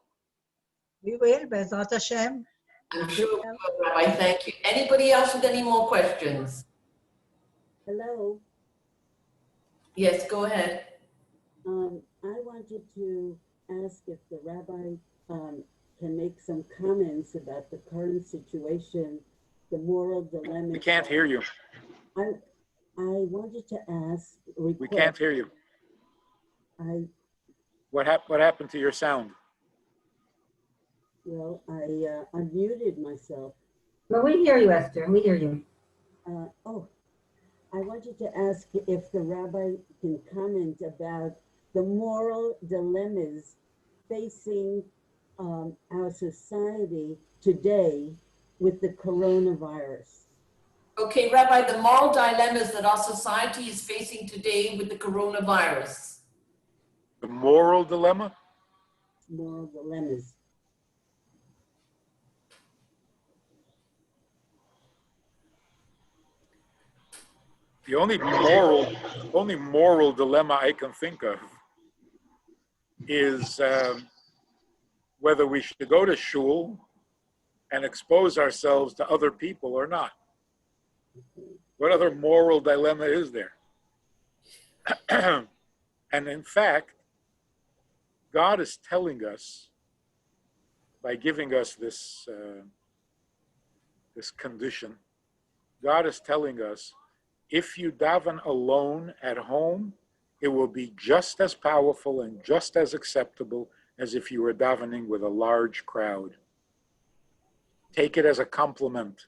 We will, Bezrat Hashem. I'm sure we will, Rabbi. Thank you. Anybody else with any more questions? Hello. Yes, go ahead. I wanted to ask if the rabbi can make some comments about the current situation, the moral dilemma. We can't hear you. I wanted to ask. We can't hear you. What happened to your sound? I unmuted myself. Well, we hear you, Esther. We hear you. I wanted to ask if the rabbi can comment about the moral dilemmas facing our society today with the coronavirus. Okay, Rabbi, the moral dilemmas that our society is facing today with the coronavirus. The moral dilemma? Moral dilemmas. The only moral dilemma I can think of is whether we should go to shul and expose ourselves to other people or not. What other moral dilemma is there? And in fact, God is telling us, by giving us this condition, God is telling us, if you daven alone at home, it will be just as powerful and just as acceptable as if you were davening with a large crowd. Take it as a compliment.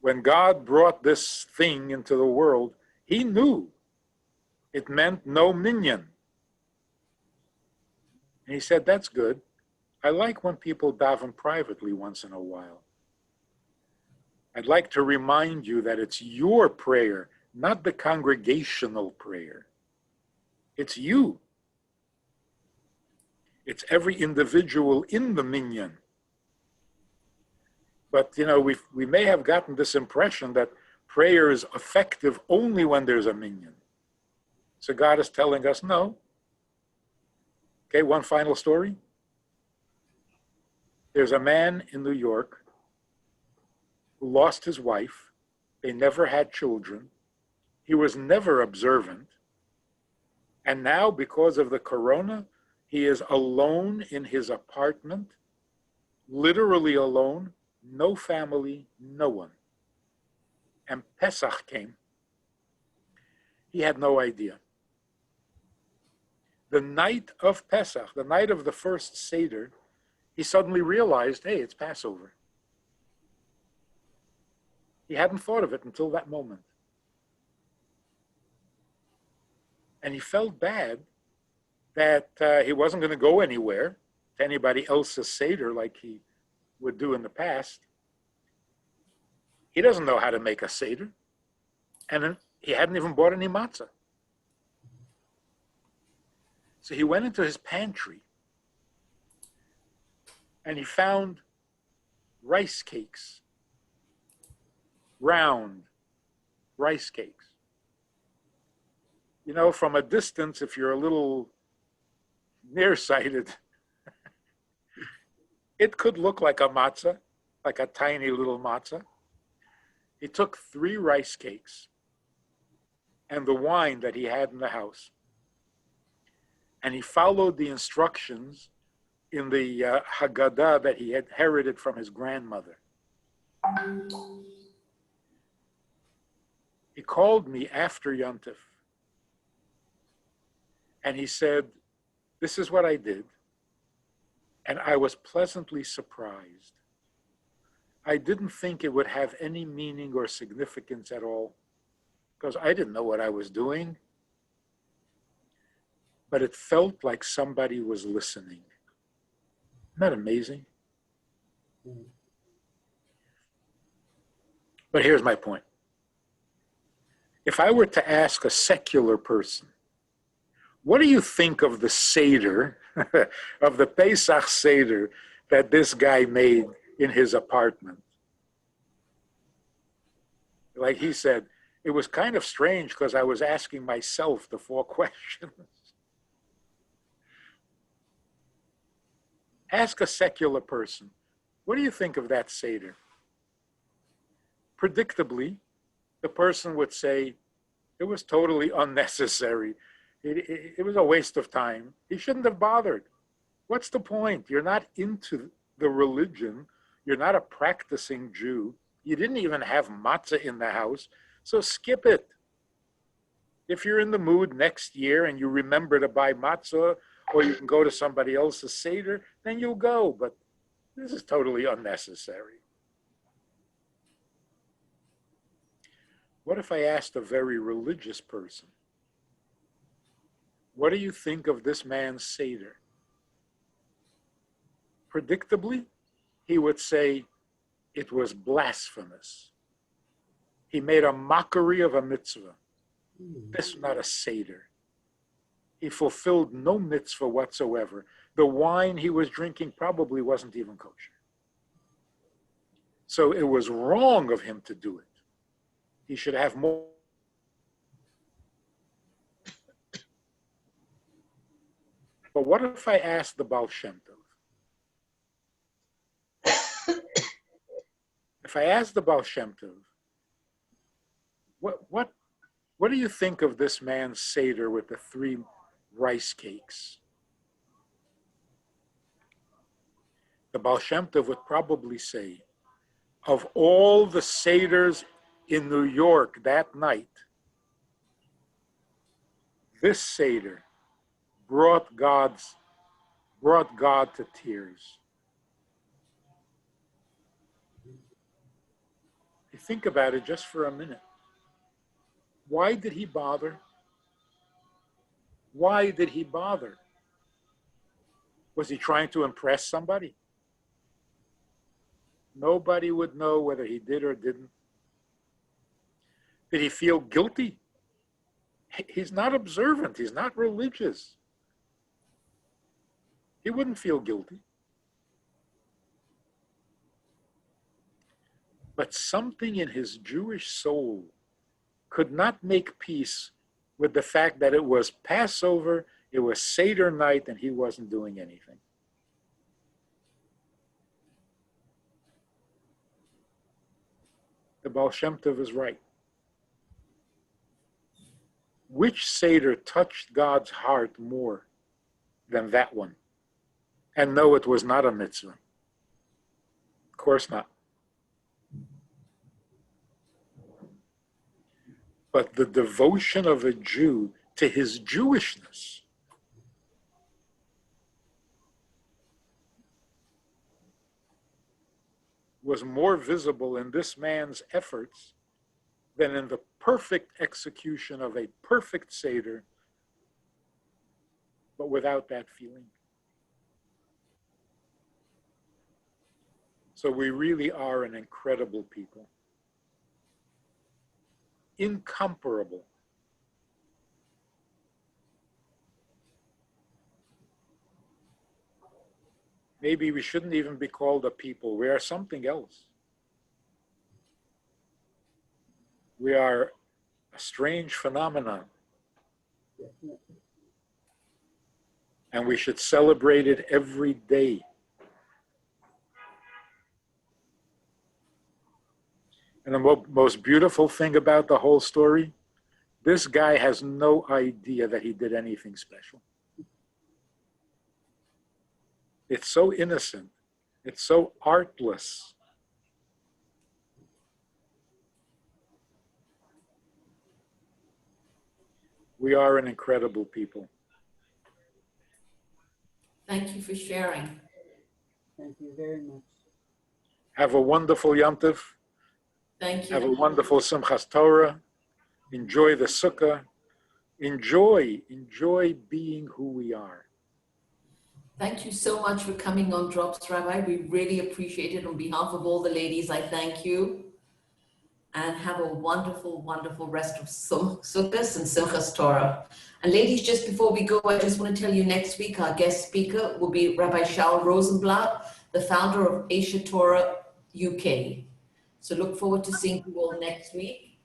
When God brought this thing into the world, he knew it meant no minyan. And he said, that's good. I like when people daven privately once in a while. I'd like to remind you that it's your prayer, not the congregational prayer. It's you. It's every individual in the minyan. But, you know, we may have gotten this impression that prayer is effective only when there's a minyan. So God is telling us, no. Okay, one final story. There's a man in New York who lost his wife. They never had children. He was never observant. And now, because of the corona, He is alone in his apartment, literally alone, no family, no one. And Pesach came. He had no idea. The night of Pesach, the night of the first Seder, he suddenly realized, hey, it's Passover. He hadn't thought of it until that moment. And he felt bad that he wasn't going to go anywhere to anybody else's Seder like he would do in the past. He doesn't know how to make a Seder. And he hadn't even bought any matzah. So he went into his pantry and he found rice cakes, round rice cakes. You know, from a distance, if you're a little nearsighted, it could look like a matzah, like a tiny little matzah. He took 3 rice cakes and the wine that he had in the house, and he followed the instructions in the Haggadah that he had inherited from his grandmother. He called me after Yontif, and he said, this is what I did, and I was pleasantly surprised. I didn't think it would have any meaning or significance at all, because I didn't know what I was doing, but it felt like somebody was listening. Isn't that amazing? But here's my point. If I were to ask a secular person, what do you think of the Seder, of the Pesach Seder that this guy made in his apartment? Like he said, it was kind of strange because I was asking myself the 4 questions. Ask a secular person, what do you think of that Seder? Predictably, the person would say, it was totally unnecessary. It was a waste of time. He shouldn't have bothered. What's the point? You're not into the religion. You're not a practicing Jew. You didn't even have matzah in the house, so skip it. If you're in the mood next year and you remember to buy matzah, or you can go to somebody else's Seder, then you'll go. But this is totally unnecessary. What if I asked a very religious person, what do you think of this man's Seder? Predictably, he would say it was blasphemous. He made a mockery of a mitzvah. This is not a Seder. He fulfilled no mitzvah whatsoever. The wine he was drinking probably wasn't even kosher. So it was wrong of him to do it. He should have more. But what if I asked the Baal Shem Tov? If I asked the Baal Shem Tov, what do you think of this man's Seder with the 3 rice cakes? The Baal Shem Tov would probably say, of all the Seders in New York that night, this Seder brought God to tears. You think about it just for a minute. Why did he bother? Why did he bother? Was he trying to impress somebody? Nobody would know whether he did or didn't. Did he feel guilty? He's not observant. He's not religious. He wouldn't feel guilty. But something in his Jewish soul could not make peace with the fact that it was Passover, it was Seder night, and he wasn't doing anything. The Baal Shem Tov is right. Which Seder touched God's heart more? than that one. And no, it was not a mitzvah. Of course not. But the devotion of a Jew to his Jewishness was more visible in this man's efforts than in the perfect execution of a perfect Seder, but without that feeling. So we really are an incredible people. Incomparable. Maybe we shouldn't even be called a people. We are something else. We are a strange phenomenon. And we should celebrate it every day. And the most beautiful thing about the whole story, this guy has no idea that he did anything special. It's so innocent. It's so artless. We are an incredible people. Thank you for sharing. Thank you very much. Have a wonderful Yom Tov. Thank you. Have a wonderful Simchas Torah. Enjoy the Sukkah. Enjoy being who we are. Thank you so much for coming on Drops, Rabbi. We really appreciate it. On behalf of all the ladies, I thank you. And have a wonderful, wonderful rest of Sukkot and Simchas Torah. And ladies, just before we go, I just want to tell you next week, our guest speaker will be Rabbi Shaul Rosenblatt, the founder of Asia Torah UK. So look forward to seeing you all next week.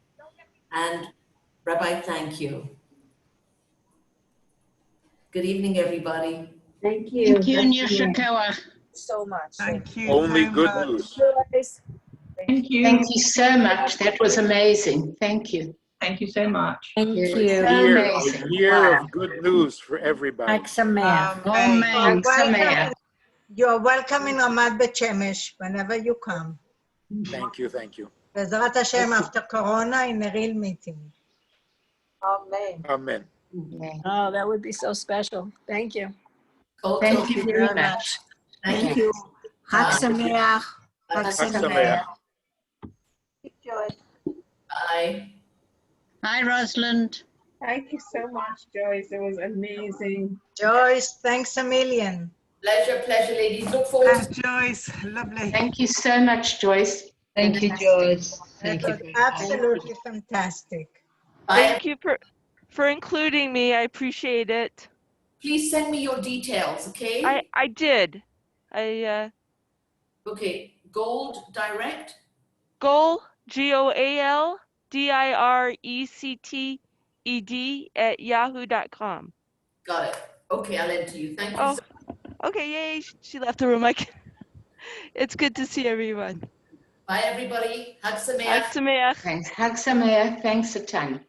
And Rabbi, thank you. Good evening, everybody. Thank you. Thank you, Nishikawa. So much. Thank you. Only so good much. news. Joyce. Thank you so much. That was amazing. Thank you. Thank you so much. Thank You're you. so A amazing. year Wow. of good news for everybody. Sameach. Amen. Sameach. You're welcome in Ramat Bet Shemesh whenever you come. Thank you, thank you. Bezrat Hashem, after Corona, in a real meeting. Amen. Amen. Yeah. Oh, that would be so special. Thank you. Thank you very much. Thank you. Chag Bye. Sameach. Bye. Chag Sameach. Joyce. Bye. Hi, Rosalind. Thank you so much, Joyce. It was amazing. Joyce, thanks a million. Pleasure, ladies. Look forward to Joyce. Lovely. Thank you so much, Joyce. Thank you, Fantastic. Joyce. That Thank you. was absolutely fantastic. Bye. Thank you for including me. I appreciate it. Please send me your details, okay? I did. Okay, Gold Direct. Goal, GOALDIRECTED @yahoo.com. Got it. Okay, I'll enter you. Thank you. Oh, okay, yay, she left the room. It's good to see everyone. Bye, everybody. Hag Hag Sameach. Sameach. Thanks. Hag Sameach. Thanks a ton.